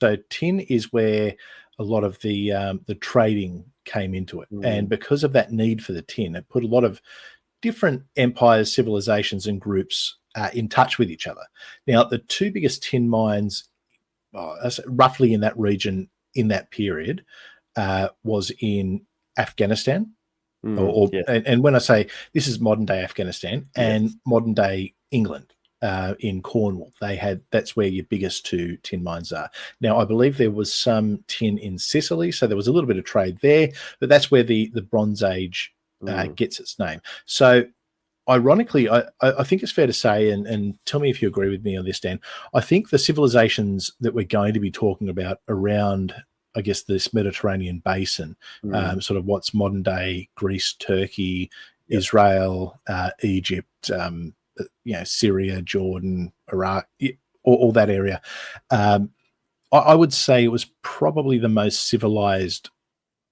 So tin is where a lot of the trading came into it, and because of that need for the tin, it put a lot of different empires, civilizations, and groups in touch with each other. Now, the two biggest tin mines, roughly in that region in that period, was in Afghanistan. And when I say this is modern day Afghanistan and modern day England, in Cornwall, that's where your biggest two tin mines are. Now, I believe there was some tin in Sicily, so there was a little bit of trade there, but that's where the Bronze Age gets its name. So, ironically, I think it's fair to say, and tell me if you agree with me on this, Dan, I think the civilizations that we're going to be talking about around, I guess, this Mediterranean basin, sort of what's modern day Greece, Turkey, Israel, Egypt, Syria, Jordan, Iraq, all that area. I would say it was probably the most civilized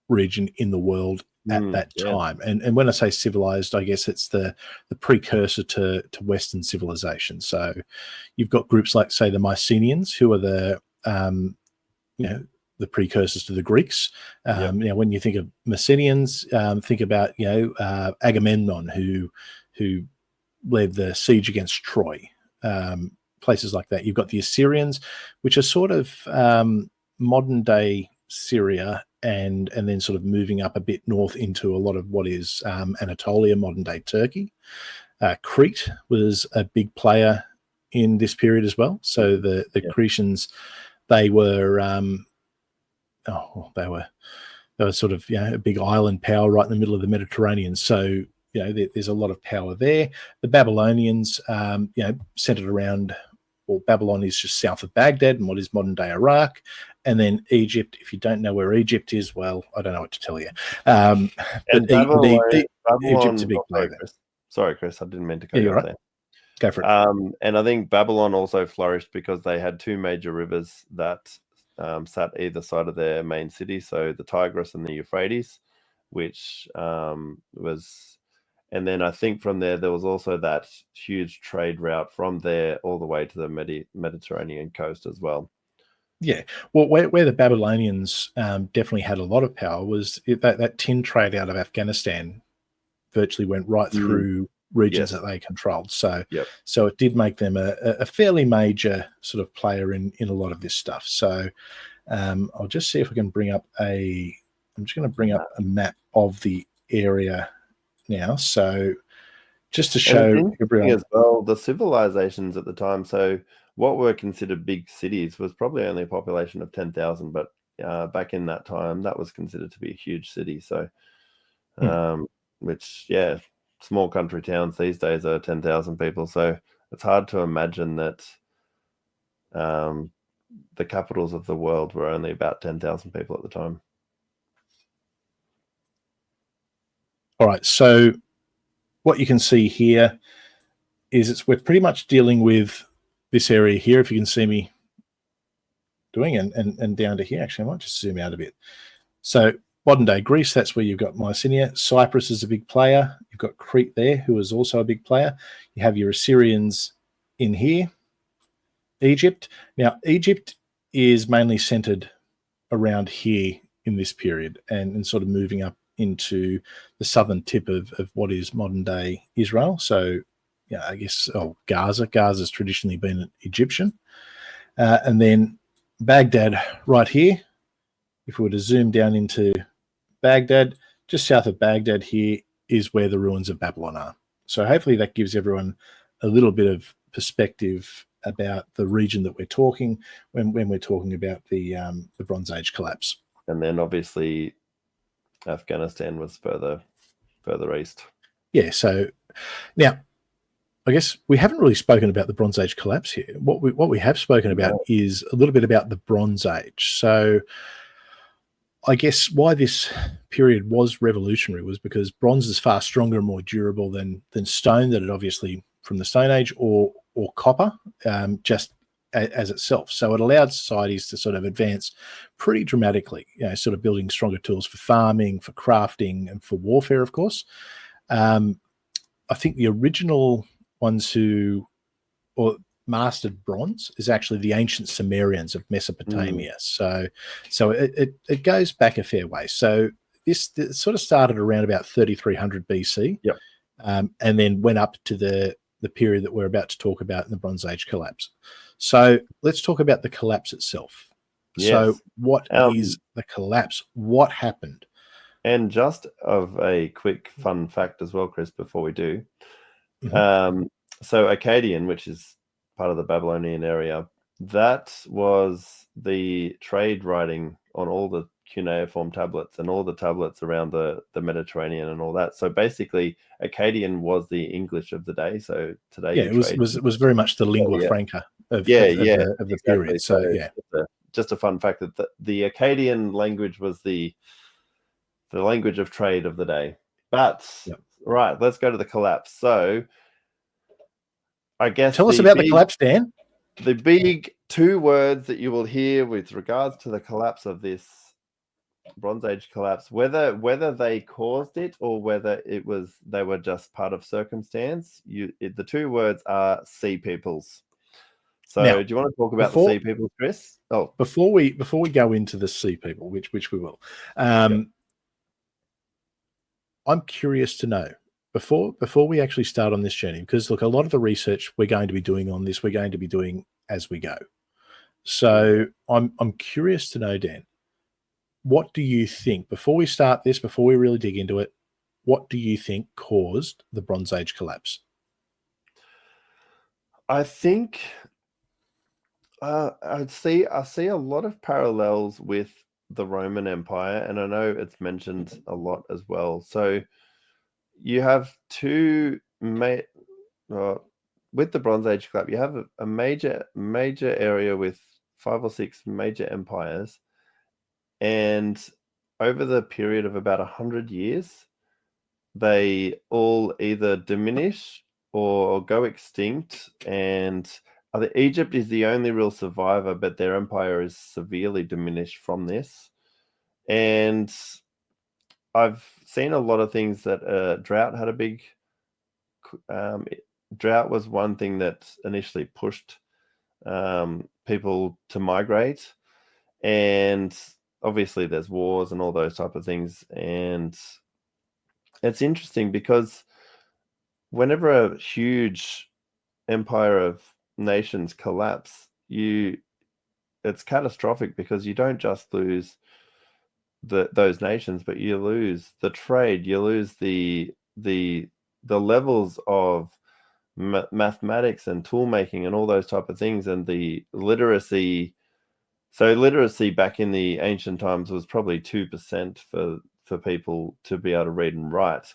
region in the world at that time. And when I say civilized, I guess it's the precursor to Western civilization. So you've got groups like, say, the Mycenaeans, who are the precursors to the Greeks. When you think of Mycenaeans, think about Agamemnon, who led the siege against Troy. Places like that. You've got the Assyrians, which are sort of modern day Syria, and then sort of moving up a bit north into a lot of what is Anatolia, modern day Turkey. Crete was a big player in this period as well. So the Cretans, they were sort of a big island power right in the middle of the Mediterranean. So there's a lot of power there. The Babylonians, centered around, well, Babylon is just south of Baghdad and what is modern day Iraq. And then Egypt, if you don't know where Egypt is, well, I don't know what to tell you. Egypt's a big player. Sorry, Chris, I didn't mean to cut you off there. Go for it. And I think Babylon also flourished because they had two major rivers that sat either side of their main city, so the Tigris and the Euphrates, which was... And then I think from there was also that huge trade route from there all the way to the Mediterranean coast as well. Yeah. Well, where the Babylonians definitely had a lot of power was that tin trade out of Afghanistan virtually went right through regions that they controlled. So it did make them a fairly major sort of player in a lot of this stuff. So I'll just see if I can bring up I'm just going to bring up a map of the area now, so just to show everyone as well the civilizations at the time. So what were considered big cities was probably only a population of 10,000, but back in that time that was considered to be a huge city. So which small country towns these days are 10,000 people, so it's hard to imagine that the capitals of the world were only about 10,000 people at the time. All right, so what you can see here is we're pretty much dealing with this area here, if you can see me doing, and down to here. Actually, I might just zoom out a bit. So modern day Greece, that's where you've got Mycenae. Cyprus is a big player. You've got Crete there, who is also a big player. You have your Assyrians in here. Egypt. Now, Egypt is mainly centered around here in this period and sort of moving up into the southern tip of what is modern day Israel. So, I guess, Gaza. Gaza's traditionally been Egyptian. And then Baghdad right here. If we were to zoom down into Baghdad, just south of Baghdad here is where the ruins of Babylon are. So hopefully that gives everyone a little bit of perspective about the region that we're talking when we're talking about the Bronze Age collapse. And then obviously Afghanistan was further east. Yeah, so now I guess we haven't really spoken about the Bronze Age collapse here. What we have spoken about is a little bit about the Bronze Age. So I guess why this period was revolutionary was because bronze is far stronger and more durable than stone, that it obviously from the Stone Age, or copper, just as itself. So it allowed societies to sort of advance pretty dramatically, sort of building stronger tools for farming, for crafting, and for warfare, of course. I think the original ones mastered bronze is actually the ancient Sumerians of Mesopotamia. So it goes back a fair way. So this sort of started around about 3300 BC, Yep. and then went up to the period that we're about to talk about in the Bronze Age collapse. So let's talk about the collapse itself. Yes. So what is the collapse? What happened? And just of a quick fun fact as well, Chris, before we do. So Akkadian, which is part of the Babylonian area, that was the trade writing on all the cuneiform tablets and all the tablets around the Mediterranean and all that. So basically, Akkadian was the English of the day. So today, it was very much the lingua franca of the period. So yeah, just a fun fact that the Akkadian language was the language of trade of the day. But right, let's go to the collapse. So I guess tell us about the collapse, Dan. The big two words that you will hear with regards to the collapse of this Bronze Age collapse, whether they caused it or whether they were just part of circumstance, the two words are sea peoples. So now, do you want to talk about the sea peoples, Chris? Oh, before we go into the sea people, which we will, I'm curious to know before we actually start on this journey, because look, a lot of the research we're going to be doing on this, we're going to be doing as we go. So I'm curious to know, Dan, what do you think, before we start this, before we really dig into it, what do you think caused the Bronze Age collapse? I think I see a lot of parallels with the Roman Empire, and I know it's mentioned a lot as well. So you have with the Bronze Age collapse, you have a major area with 5 or 6 major empires, and over the period of about 100 years, they all either diminish or go extinct. And Egypt is the only real survivor, but their empire is severely diminished from this. And I've seen a lot of things that drought had a big drought was one thing that initially pushed people to migrate, and obviously there's wars and all those type of things. And it's interesting because whenever a huge empire of nations collapse, it's catastrophic, because you don't just lose those nations, but you lose the trade, you lose the levels of mathematics and tool making and all those type of things, and the literacy. So literacy back in the ancient times was probably 2% for people to be able to read and write.